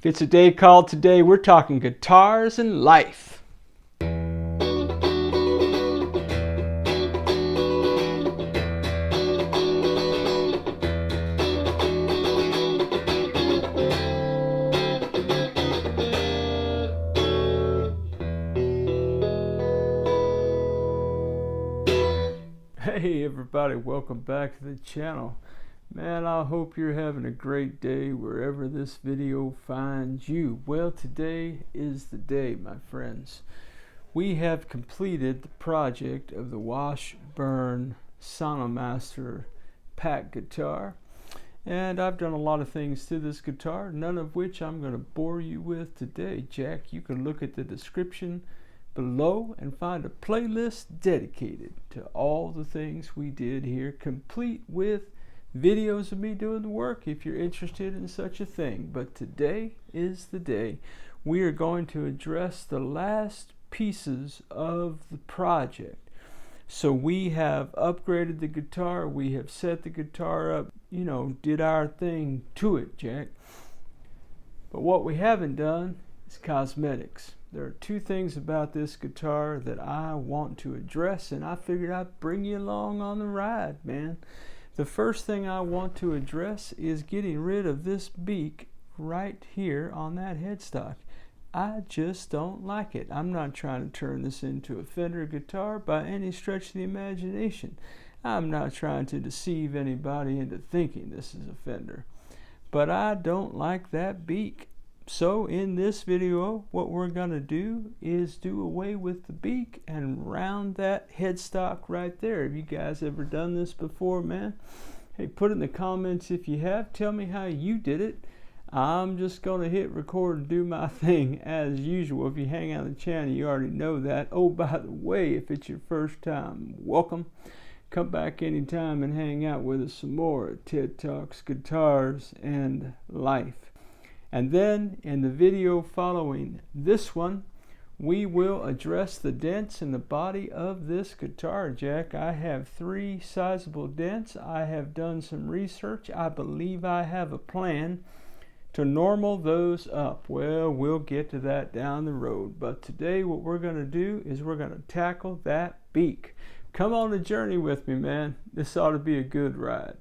If it's a day called today, we're talking guitars and life. Hey everybody, welcome back to the channel. Man, I hope you're having a great day wherever this video finds you. Well, today is the day, my friends. We have completed the project of the Washburn Sonamaster pack guitar. And I've done a lot of things to this guitar, none of which I'm going to bore you with today, Jack. You can look at the description below and find a playlist dedicated to all the things we did here, complete with videos of me doing the work if you're interested in such a thing. But today is the day. We are going to address the last pieces of the project. So we have upgraded the guitar, we have set the guitar up, did our thing to it, Jack. But what we haven't done is cosmetics. There are two things about this guitar that I want to address, and I figured I'd bring you along on the ride, man. The first thing I want to address is getting rid of this beak right here on that headstock. I just don't like it. I'm not trying to turn this into a Fender guitar by any stretch of the imagination. I'm not trying to deceive anybody into thinking this is a Fender. But I don't like that beak. So in this video, what we're going to do is do away with the beak and round that headstock right there. Have you guys ever done this before, man? Hey, put it in the comments if you have. Tell me how you did it. I'm just going to hit record and do my thing as usual. If you hang out on the channel, you already know that. Oh, by the way, if it's your first time, welcome. Come back anytime and hang out with us some more at TED Talks, Guitars, and Life. And then in the video following this one, we will address the dents in the body of this guitar, Jack. I have 3 sizable dents. I have done some research. I believe I have a plan to normal those up. Well, we'll get to that down the road. But today what we're going to do is we're going to tackle that beak. Come on the journey with me, man. This ought to be a good ride.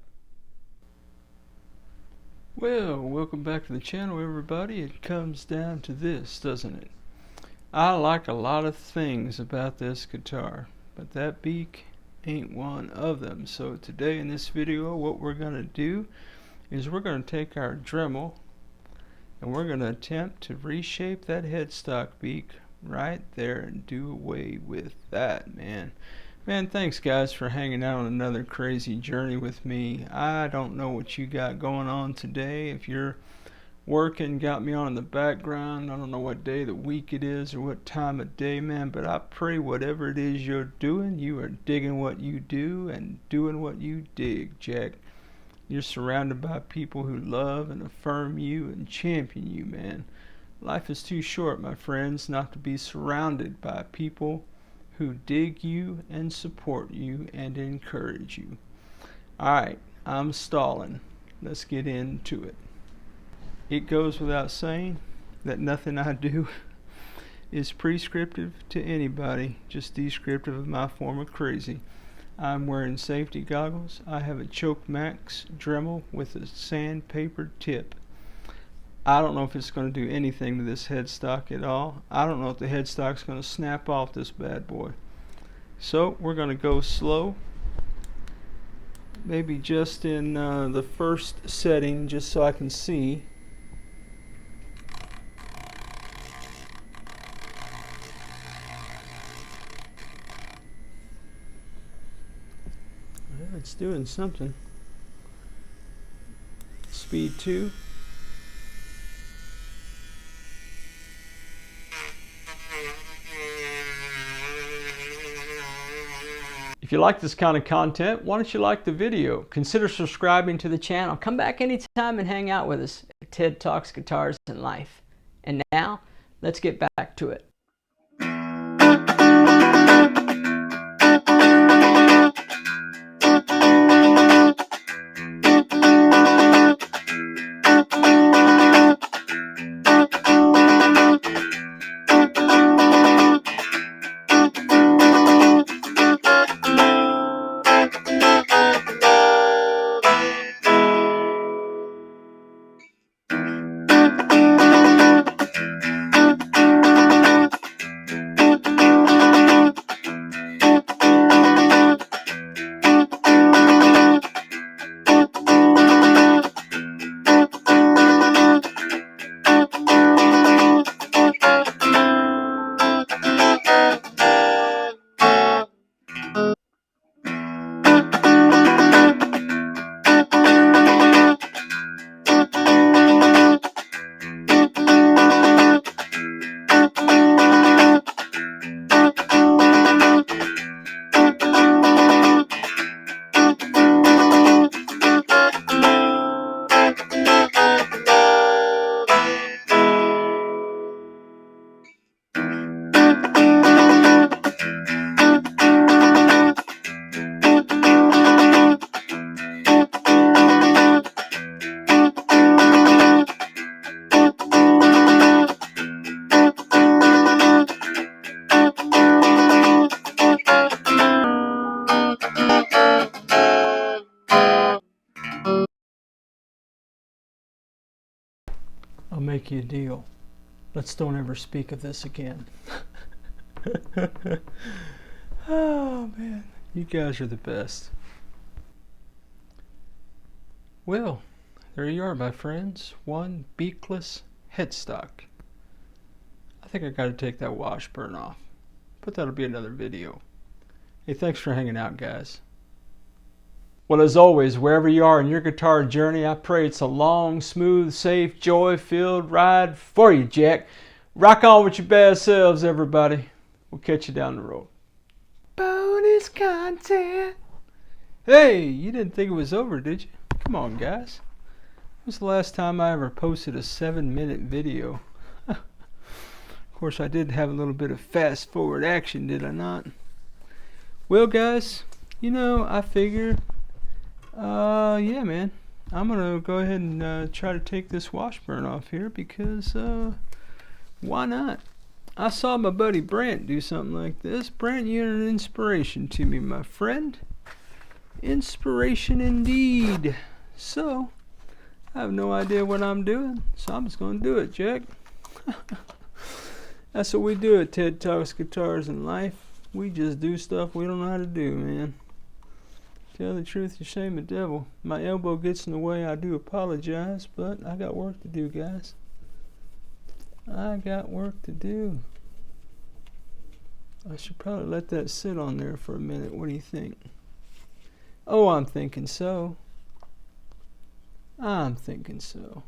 Well, welcome back to the channel, everybody. It comes down to this, doesn't it? I like a lot of things about this guitar, but that beak ain't one of them. So today in this video, what we're going to do is we're going to take our Dremel and we're going to attempt to reshape that headstock beak right there and do away with that, man. Man, thanks guys for hanging out on another crazy journey with me. I don't know what you got going on today. If you're working, got me on in the background, I don't know what day of the week it is or what time of day, man, but I pray whatever it is you're doing, you are digging what you do and doing what you dig, Jack. You're surrounded by people who love and affirm you and champion you, man. Life is too short, my friends, not to be surrounded by people who dig you and support you and encourage you. Alright, I'm stalling. Let's get into it. It goes without saying that nothing I do is prescriptive to anybody, just descriptive of my form of crazy. I'm wearing safety goggles. I have a Chokmax Dremel with a sandpaper tip. I don't know if it's going to do anything to this headstock at all. I don't know if the headstock's going to snap off this bad boy. So we're going to go slow. Maybe just in the first setting, just so I can see. Well, it's doing something. Speed 2. If you like this kind of content, why don't you like the video? Consider subscribing to the channel. Come back anytime and hang out with us at TED Talks, Guitars, and Life. And now, let's get back to it. make you a deal. Let's don't ever speak of this again. Oh man, you guys are the best. Well, there you are, my friends. One beakless headstock. I think I gotta take that Washburn off, but that'll be another video. Hey, thanks for hanging out, guys. Well, as always, wherever you are in your guitar journey, I pray it's a long, smooth, safe, joy-filled ride for you, Jack. Rock on with your bad selves, everybody. We'll catch you down the road. Bonus content. Hey, you didn't think it was over, did you? Come on, guys. When was the last time I ever posted a 7-minute video? Of course, I did have a little bit of fast-forward action, did I not? Well, guys, you know, I figure, yeah, man, I'm going to go ahead and try to take this Washburn off here because, why not? I saw my buddy Brant do something like this. Brant, you're an inspiration to me, my friend. Inspiration indeed. So, I have no idea what I'm doing, so I'm just going to do it, Jack. That's what we do at Ted Talks Guitars in Life. We just do stuff we don't know how to do, man. Tell the truth, you shame the devil. My elbow gets in the way, I do apologize, but I got work to do, guys. I got work to do. I should probably let that sit on there for a minute. What do you think? Oh, I'm thinking so. I'm thinking so.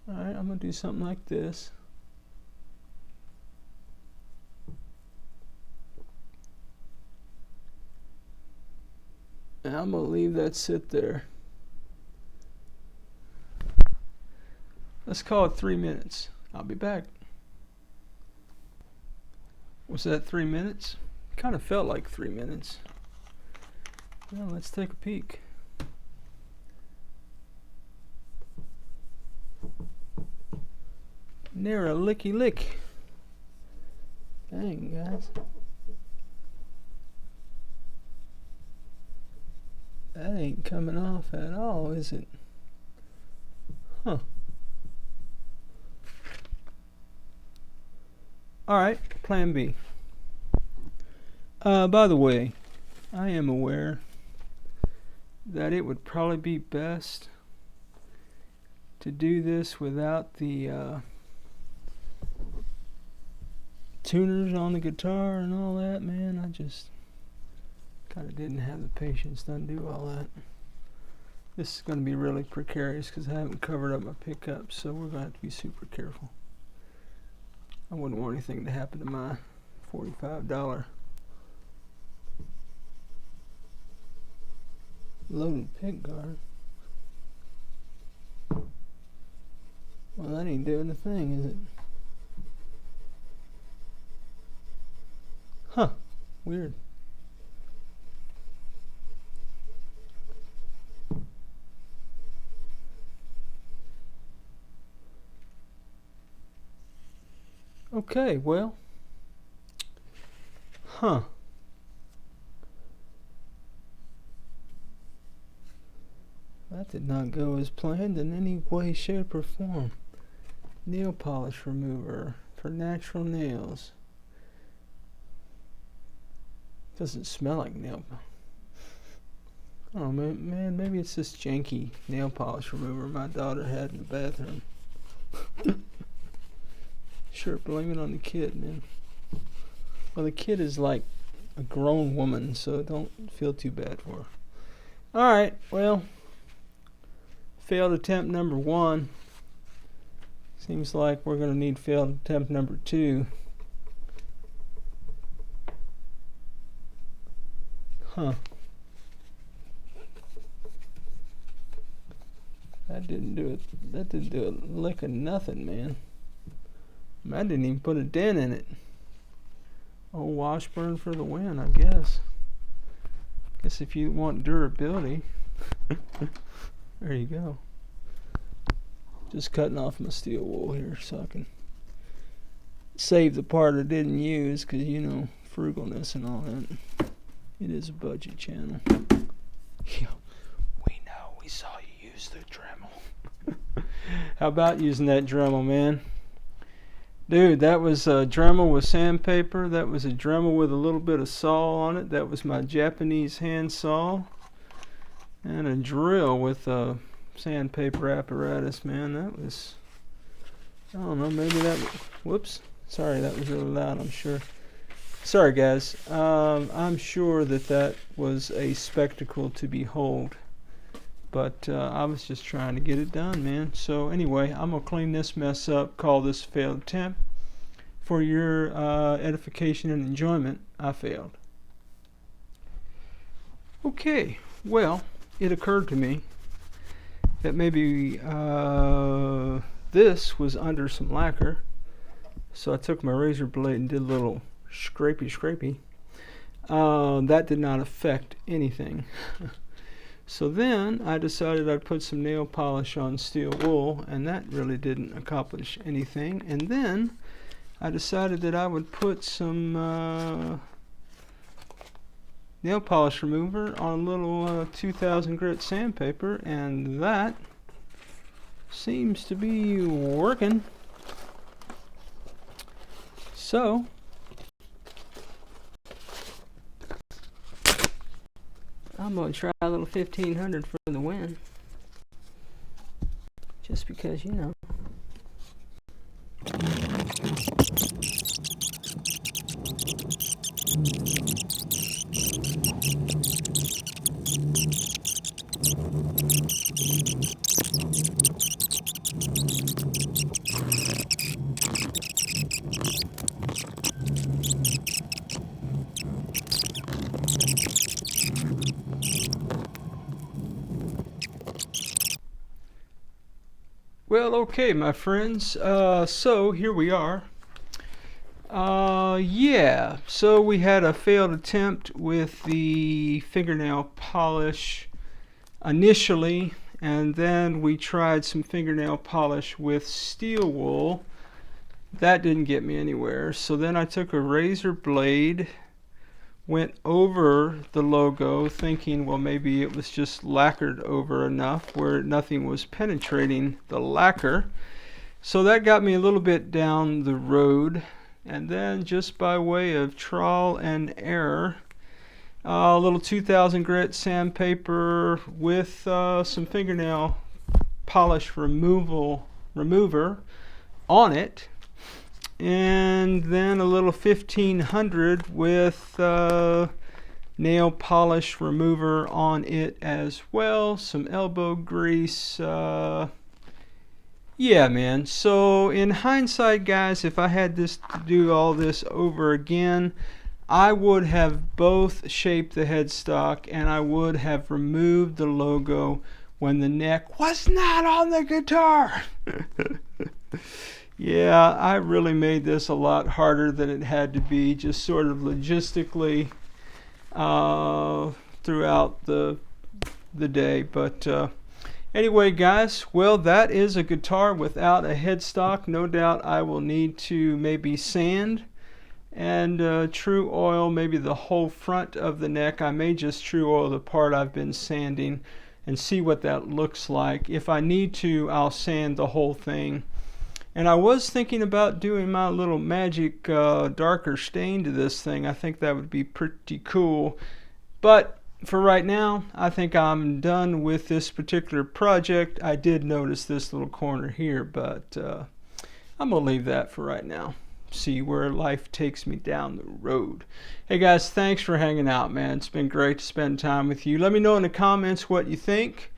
Alright, I'm going to do something like this. And I'm going to leave that sit there. Let's call it 3 minutes. I'll be back. Was that 3 minutes? Kind of felt like 3 minutes. Well, let's take a peek. Near a licky lick. Dang, guys. That ain't coming off at all, is it? Huh. Alright, plan B. By the way, I am aware that it would probably be best to do this without the tuners on the guitar and all that, man. I just kind of didn't have the patience to undo all that. This is going to be really precarious because I haven't covered up my pickups, so we're going to have to be super careful. I wouldn't want anything to happen to my $45 loaded pick guard. Well, that ain't doing a thing, is it? Huh. Weird. Okay, well. Huh. That did not go as planned in any way, shape, or form. Nail polish remover for natural nails. Doesn't smell like nail polish. Oh man, maybe it's this janky nail polish remover my daughter had in the bathroom. Sure, blame it on the kid, man. Well, the kid is like a grown woman, so don't feel too bad for her. Alright, well, failed attempt number 1. Seems like we're going to need failed attempt number 2. Huh. That didn't do it. That didn't do a lick of nothing, man. I didn't even put a dent in it. Oh, Washburn for the win, I guess. Guess if you want durability, there you go. Just cutting off my steel wool here so I can save the part I didn't use, because you know, frugalness and all that. It is a budget channel. Yeah, we know. We saw you use use the Dremel. How about using that Dremel, man? Dude, that was a Dremel with sandpaper. That was a Dremel with a little bit of saw on it. That was my Japanese hand saw. And a drill with a sandpaper apparatus, man. That was, I don't know, maybe that, whoops. Sorry, that was really loud, I'm sure. Sorry, guys. I'm sure that that was a spectacle to behold. But I was just trying to get it done, man. So anyway, I'm going to clean this mess up, call this a failed attempt. For your edification and enjoyment, I failed. Okay, well, it occurred to me that maybe this was under some lacquer. So I took my razor blade and did a little scrapey. That did not affect anything. So then I decided I'd put some nail polish on steel wool, and that really didn't accomplish anything. And then I decided that I would put some nail polish remover on a little 2000 grit sandpaper, and that seems to be working. So I'm going to try a little 1500 for the win. Just because, you know. Well, okay, my friends, so here we are. Yeah, so we had a failed attempt with the fingernail polish initially, and then we tried some fingernail polish with steel wool. That didn't get me anywhere, so then I took a razor blade, went over the logo thinking, well, maybe it was just lacquered over enough where nothing was penetrating the lacquer. So that got me a little bit down the road, and then just by way of trial and error, a little 2000 grit sandpaper with some fingernail polish remover on it, and then a little 1500 with nail polish remover on it as well, some elbow grease. Yeah, man, so in hindsight, guys, if I had this to do all this over again, I would have both shaped the headstock, and I would have removed the logo when the neck was not on the guitar. Yeah, I really made this a lot harder than it had to be, just sort of logistically throughout the day. But anyway, guys, well, that is a guitar without a headstock. No doubt I will need to maybe sand and true oil maybe the whole front of the neck. I may just true oil the part I've been sanding and see what that looks like. If I need to, I'll sand the whole thing. And I was thinking about doing my little magic darker stain to this thing. I think that would be pretty cool. But for right now, I think I'm done with this particular project. I did notice this little corner here, but I'm going to leave that for right now. See where life takes me down the road. Hey guys, thanks for hanging out, man. It's been great to spend time with you. Let me know in the comments what you think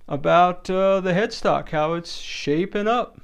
about the headstock, how it's shaping up.